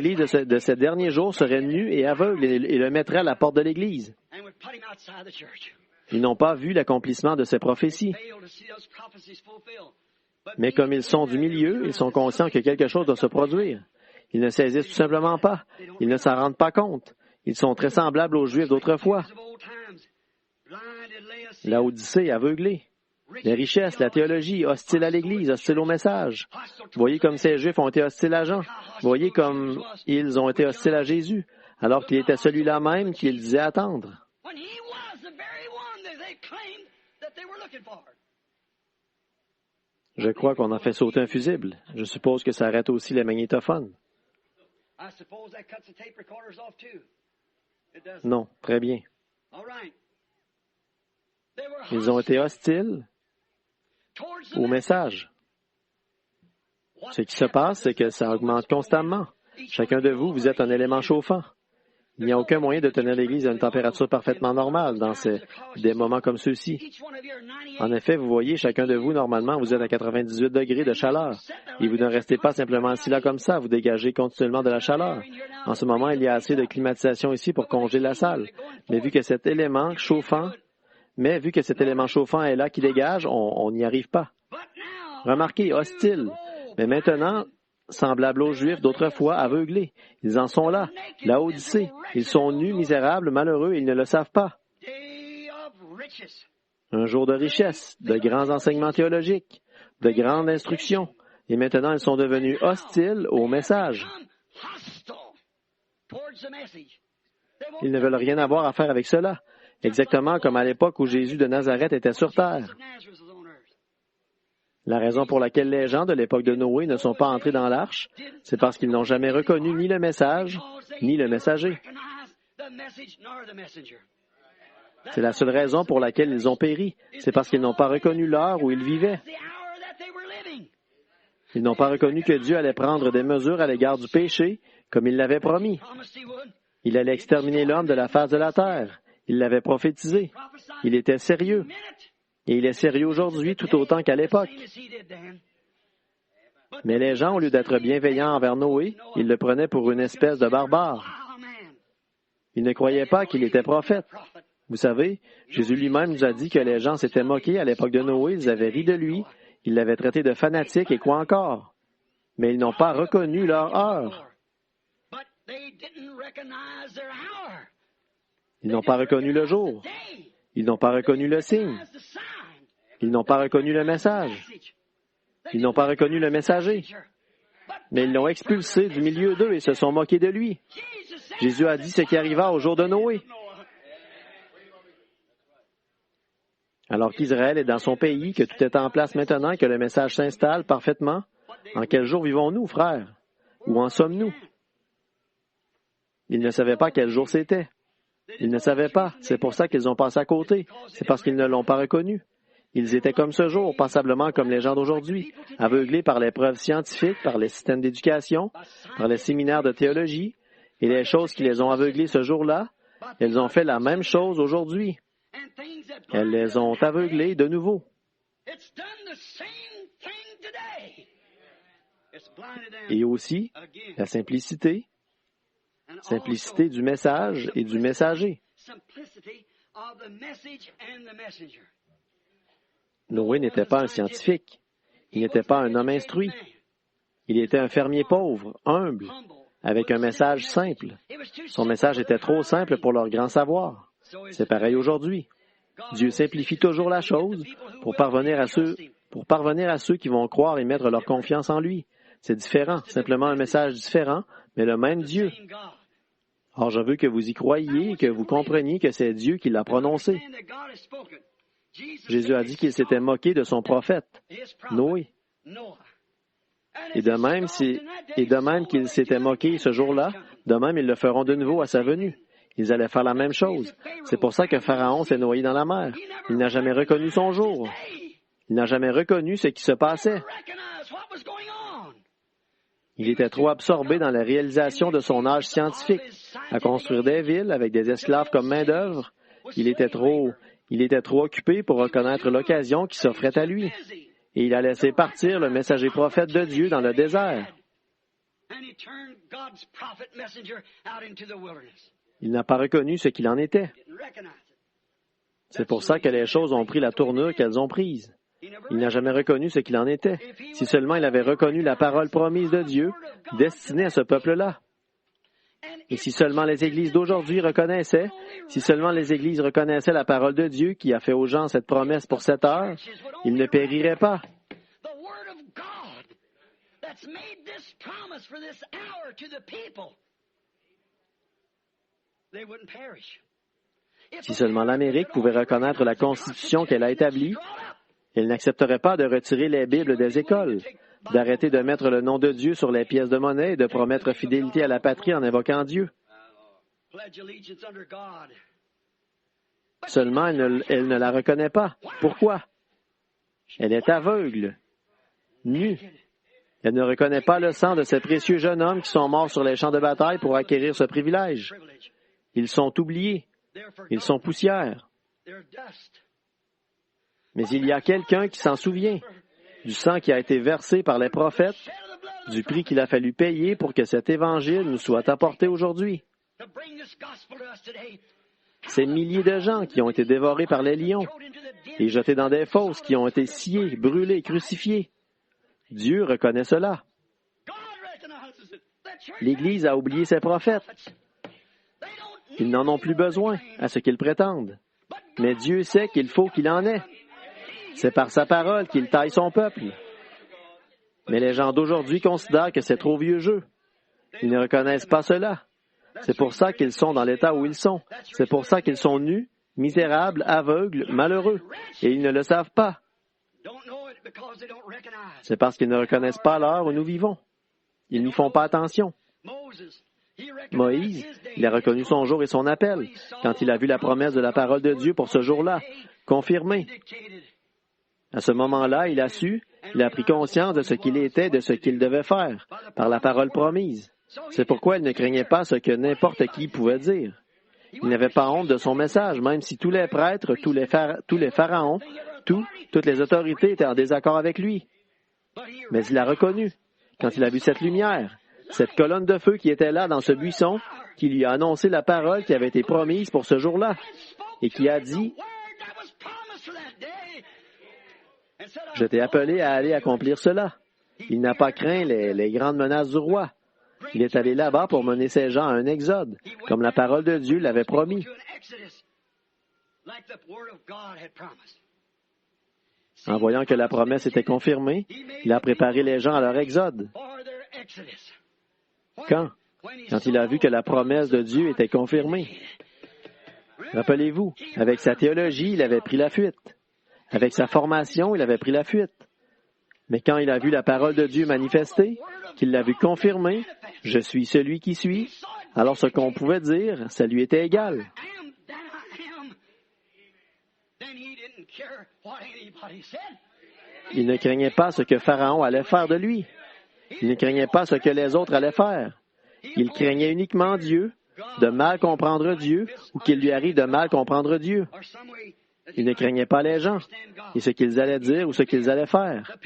l'Église de ces derniers jours serait nu et aveugle et le mettrait à la porte de l'Église. Ils n'ont pas vu l'accomplissement de ces prophéties. Mais comme ils sont du milieu, ils sont conscients que quelque chose doit se produire. Ils ne saisissent tout simplement pas. Ils ne s'en rendent pas compte. Ils sont très semblables aux Juifs d'autrefois. La Odyssée aveuglée. Les richesses, la théologie, hostiles à l'Église, hostiles au message. Voyez comme ces Juifs ont été hostiles à Jean. Voyez comme ils ont été hostiles à Jésus, alors qu'il était celui-là même qu'ils disaient attendre. Je crois qu'on a fait sauter un fusible. Je suppose que ça arrête aussi les magnétophones. Non, très bien. Ils ont été hostiles au message. Ce qui se passe, c'est que ça augmente constamment. Chacun de vous, vous êtes un élément chauffant. Il n'y a aucun moyen de tenir l'Église à une température parfaitement normale dans des moments comme ceux-ci. En effet, vous voyez, chacun de vous, normalement, vous êtes à 98 degrés de chaleur. Et vous ne restez pas simplement assis là comme ça, vous dégagez continuellement de la chaleur. En ce moment, il y a assez de climatisation ici pour congeler la salle. Mais vu que cet élément chauffant est là qui dégage, on n'y arrive pas. Remarquez, hostile. Mais maintenant, semblables aux Juifs d'autrefois, aveuglés. Ils en sont là. La Odyssée. Ils sont nus, misérables, malheureux, et ils ne le savent pas. Un jour de richesse, de grands enseignements théologiques, de grandes instructions. Et maintenant, ils sont devenus hostiles au message. Ils ne veulent rien avoir à faire avec cela. Exactement comme à l'époque où Jésus de Nazareth était sur terre. La raison pour laquelle les gens de l'époque de Noé ne sont pas entrés dans l'arche, c'est parce qu'ils n'ont jamais reconnu ni le message, ni le messager. C'est la seule raison pour laquelle ils ont péri. C'est parce qu'ils n'ont pas reconnu l'heure où ils vivaient. Ils n'ont pas reconnu que Dieu allait prendre des mesures à l'égard du péché, comme il l'avait promis. Il allait exterminer l'homme de la face de la terre. Il l'avait prophétisé. Il était sérieux. Et il est sérieux aujourd'hui tout autant qu'à l'époque. Mais les gens, au lieu d'être bienveillants envers Noé, ils le prenaient pour une espèce de barbare. Ils ne croyaient pas qu'il était prophète. Vous savez, Jésus lui-même nous a dit que les gens s'étaient moqués à l'époque de Noé, ils avaient ri de lui, ils l'avaient traité de fanatique et quoi encore. Mais ils n'ont pas reconnu leur heure. Ils n'ont pas reconnu le jour. Ils n'ont pas reconnu le signe. Ils n'ont pas reconnu le message. Ils n'ont pas reconnu le messager. Mais ils l'ont expulsé du milieu d'eux et se sont moqués de lui. Jésus a dit ce qui arriva au jour de Noé. Alors qu'Israël est dans son pays, que tout est en place maintenant, que le message s'installe parfaitement, en quel jour vivons-nous, frères? Où en sommes-nous? Ils ne savaient pas quel jour c'était. Ils ne savaient pas. C'est pour ça qu'ils ont passé à côté. C'est parce qu'ils ne l'ont pas reconnu. Ils étaient comme ce jour, passablement comme les gens d'aujourd'hui, aveuglés par les preuves scientifiques, par les systèmes d'éducation, par les séminaires de théologie, et les choses qui les ont aveuglés ce jour-là, elles ont fait la même chose aujourd'hui. Elles les ont aveuglés de nouveau. Et aussi, la simplicité du message et du messager. Noé n'était pas un scientifique. Il n'était pas un homme instruit. Il était un fermier pauvre, humble, avec un message simple. Son message était trop simple pour leur grand savoir. C'est pareil aujourd'hui. Dieu simplifie toujours la chose pour parvenir à ceux qui vont croire et mettre leur confiance en lui. C'est différent, simplement un message différent, mais le même Dieu. Or, je veux que vous y croyiez et que vous compreniez que c'est Dieu qui l'a prononcé. Jésus a dit qu'il s'était moqué de son prophète, Noé. Et de même qu'ils s'étaient moqués ce jour-là, de même ils le feront de nouveau à sa venue. Ils allaient faire la même chose. C'est pour ça que Pharaon s'est noyé dans la mer. Il n'a jamais reconnu son jour. Il n'a jamais reconnu ce qui se passait. Il était trop absorbé dans la réalisation de son âge scientifique, à construire des villes avec des esclaves comme main-d'œuvre. Il était trop occupé pour reconnaître l'occasion qui s'offrait à lui. Et il a laissé partir le messager prophète de Dieu dans le désert. Il n'a pas reconnu ce qu'il en était. C'est pour ça que les choses ont pris la tournure qu'elles ont prise. Il n'a jamais reconnu ce qu'il en était. Si seulement il avait reconnu la parole promise de Dieu, destinée à ce peuple-là. Et si seulement les églises d'aujourd'hui reconnaissaient, si seulement les églises reconnaissaient la parole de Dieu qui a fait aux gens cette promesse pour cette heure, ils ne périraient pas. Si seulement l'Amérique pouvait reconnaître la Constitution qu'elle a établie, elle n'accepterait pas de retirer les Bibles des écoles, d'arrêter de mettre le nom de Dieu sur les pièces de monnaie et de promettre fidélité à la patrie en invoquant Dieu. Seulement, elle ne la reconnaît pas. Pourquoi? Elle est aveugle, nue. Elle ne reconnaît pas le sang de ces précieux jeunes hommes qui sont morts sur les champs de bataille pour acquérir ce privilège. Ils sont oubliés. Ils sont poussière. Mais il y a quelqu'un qui s'en souvient du sang qui a été versé par les prophètes, du prix qu'il a fallu payer pour que cet évangile nous soit apporté aujourd'hui. Ces milliers de gens qui ont été dévorés par les lions et jetés dans des fosses, qui ont été sciés, brûlés, crucifiés. Dieu reconnaît cela. L'Église a oublié ses prophètes. Ils n'en ont plus besoin, à ce qu'ils prétendent. Mais Dieu sait qu'il faut qu'il en ait. C'est par sa parole qu'il taille son peuple. Mais les gens d'aujourd'hui considèrent que c'est trop vieux jeu. Ils ne reconnaissent pas cela. C'est pour ça qu'ils sont dans l'état où ils sont. C'est pour ça qu'ils sont nus, misérables, aveugles, malheureux. Et ils ne le savent pas. C'est parce qu'ils ne reconnaissent pas l'heure où nous vivons. Ils n'y font pas attention. Moïse, il a reconnu son jour et son appel quand il a vu la promesse de la parole de Dieu pour ce jour-là, confirmée. À ce moment-là, il a su, il a pris conscience de ce qu'il était, de ce qu'il devait faire, par la parole promise. C'est pourquoi il ne craignait pas ce que n'importe qui pouvait dire. Il n'avait pas honte de son message, même si tous les prêtres, tous les pharaons, toutes les autorités étaient en désaccord avec lui. Mais il a reconnu, quand il a vu cette lumière, cette colonne de feu qui était là dans ce buisson, qui lui a annoncé la parole qui avait été promise pour ce jour-là, et qui a dit, « Je t'ai appelé à aller accomplir cela. » Il n'a pas craint les grandes menaces du roi. Il est allé là-bas pour mener ses gens à un exode, comme la parole de Dieu l'avait promis. En voyant que la promesse était confirmée, il a préparé les gens à leur exode. Quand? Quand il a vu que la promesse de Dieu était confirmée. Rappelez-vous, avec sa théologie, il avait pris la fuite. Avec sa formation, il avait pris la fuite. Mais quand il a vu la parole de Dieu manifestée, qu'il l'a vu confirmée, « Je suis celui qui suis », alors ce qu'on pouvait dire, ça lui était égal. Il ne craignait pas ce que Pharaon allait faire de lui. Il ne craignait pas ce que les autres allaient faire. Il craignait uniquement Dieu, de mal comprendre Dieu, ou qu'il lui arrive de mal comprendre Dieu. Il ne craignait pas les gens, et ce qu'ils allaient dire ou ce qu'ils allaient faire.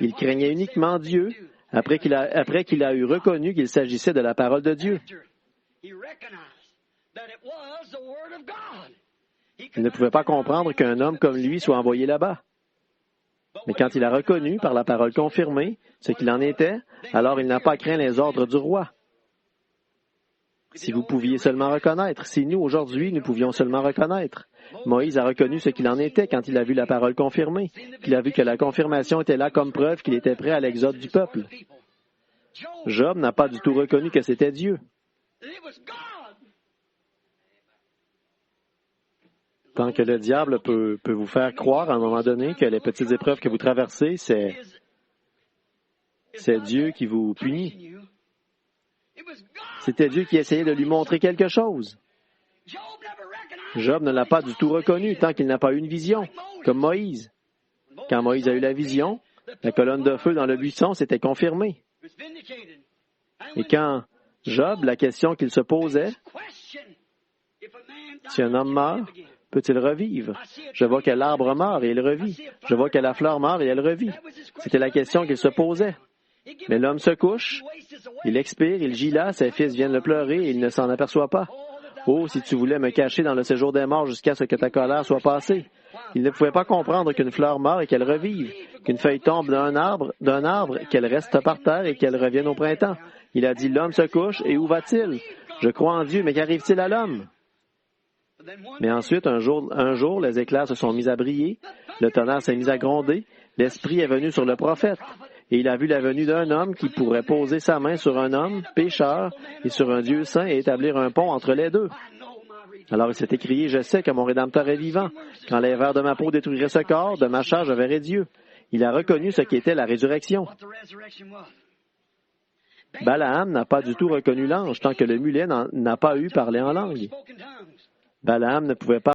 Il craignait uniquement Dieu, après qu'il a eu reconnu qu'il s'agissait de la parole de Dieu. Il ne pouvait pas comprendre qu'un homme comme lui soit envoyé là-bas. Mais quand il a reconnu, par la parole confirmée, ce qu'il en était, alors il n'a pas craint les ordres du roi. Si vous pouviez seulement reconnaître, si nous, aujourd'hui, nous pouvions seulement reconnaître. Moïse a reconnu ce qu'il en était quand il a vu la parole confirmée, qu'il a vu que la confirmation était là comme preuve qu'il était prêt à l'exode du peuple. Job n'a pas du tout reconnu que c'était Dieu. Tant que le diable peut vous faire croire à un moment donné que les petites épreuves que vous traversez, c'est Dieu qui vous punit. C'était Dieu qui essayait de lui montrer quelque chose. Job ne l'a pas du tout reconnu tant qu'il n'a pas eu une vision, comme Moïse. Quand Moïse a eu la vision, la colonne de feu dans le buisson s'était confirmée. Et quand Job, la question qu'il se posait, si un homme meurt, peut-il revivre? Je vois que l'arbre meurt et il revit. Je vois que la fleur meurt et elle revit. C'était la question qu'il se posait. Mais l'homme se couche, il expire, il gît là, ses fils viennent le pleurer et il ne s'en aperçoit pas. Oh, si tu voulais me cacher dans le séjour des morts jusqu'à ce que ta colère soit passée. Il ne pouvait pas comprendre qu'une fleur meurt et qu'elle revive, qu'une feuille tombe d'un arbre, qu'elle reste par terre et qu'elle revienne au printemps. Il a dit, l'homme se couche et où va-t-il? Je crois en Dieu, mais qu'arrive-t-il à l'homme? Mais ensuite, un jour, les éclairs se sont mis à briller, le tonnerre s'est mis à gronder, l'Esprit est venu sur le prophète, et il a vu la venue d'un homme qui pourrait poser sa main sur un homme, pécheur, et sur un Dieu saint et établir un pont entre les deux. Alors il s'est écrié, je sais que mon Rédempteur est vivant. Quand les vers de ma peau détruiraient ce corps, de ma chair je verrai Dieu. Il a reconnu ce qu'était la résurrection. Balaam n'a pas du tout reconnu l'ange tant que le mulet n'a pas eu parlé en langue. Balaam ne pouvait pas